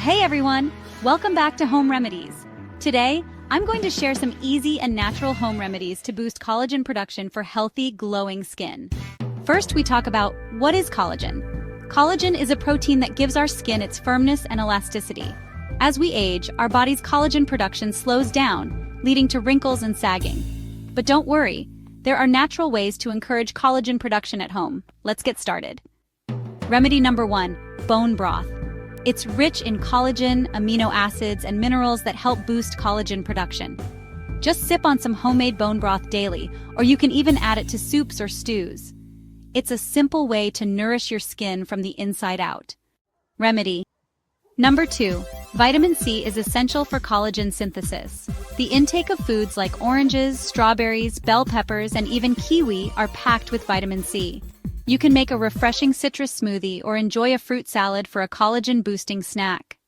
Hey everyone! Welcome back to Home Remedies. Today, I'm going to share some easy and natural home remedies to boost collagen production for healthy, glowing skin. First, we talk about what is collagen. Collagen is a protein that gives our skin its firmness and elasticity. As we age, our body's collagen production slows down, leading to wrinkles and sagging. But don't worry, there are natural ways to encourage collagen production at home. Let's get started. Remedy number 1, bone broth. It's rich in collagen, amino acids, and minerals that help boost collagen production. Just sip on some homemade bone broth daily, or you can even add it to soups or stews. It's a simple way to nourish your skin from the inside out. Remedy number 2, vitamin C is essential for collagen synthesis. The intake of foods like oranges, strawberries, bell peppers, and even kiwi are packed with vitamin C. You can make a refreshing citrus smoothie or enjoy a fruit salad for a collagen-boosting snack.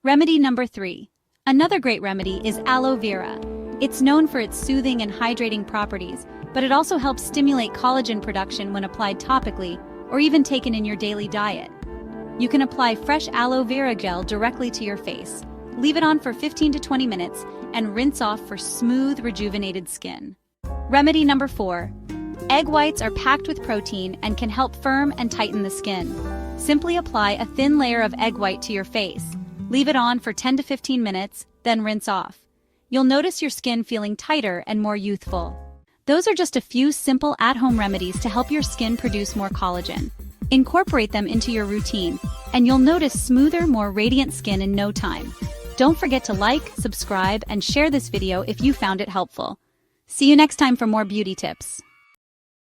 Remedy number 3. Another great remedy is aloe vera. It's known for its soothing and hydrating properties, but it also helps stimulate collagen production when applied topically or even taken in your daily diet. You can apply fresh aloe vera gel directly to your face, leave it on for 15 to 20 minutes, and rinse off for smooth, rejuvenated skin. Remedy number 4. Egg whites are packed with protein and can help firm and tighten the skin. Simply apply a thin layer of egg white to your face. Leave it on for 10 to 15 minutes, then rinse off. You'll notice your skin feeling tighter and more youthful. Those are just a few simple at-home remedies to help your skin produce more collagen. Incorporate them into your routine, and you'll notice smoother, more radiant skin in no time. Don't forget to like, subscribe, and share this video if you found it helpful. See you next time for more beauty tips.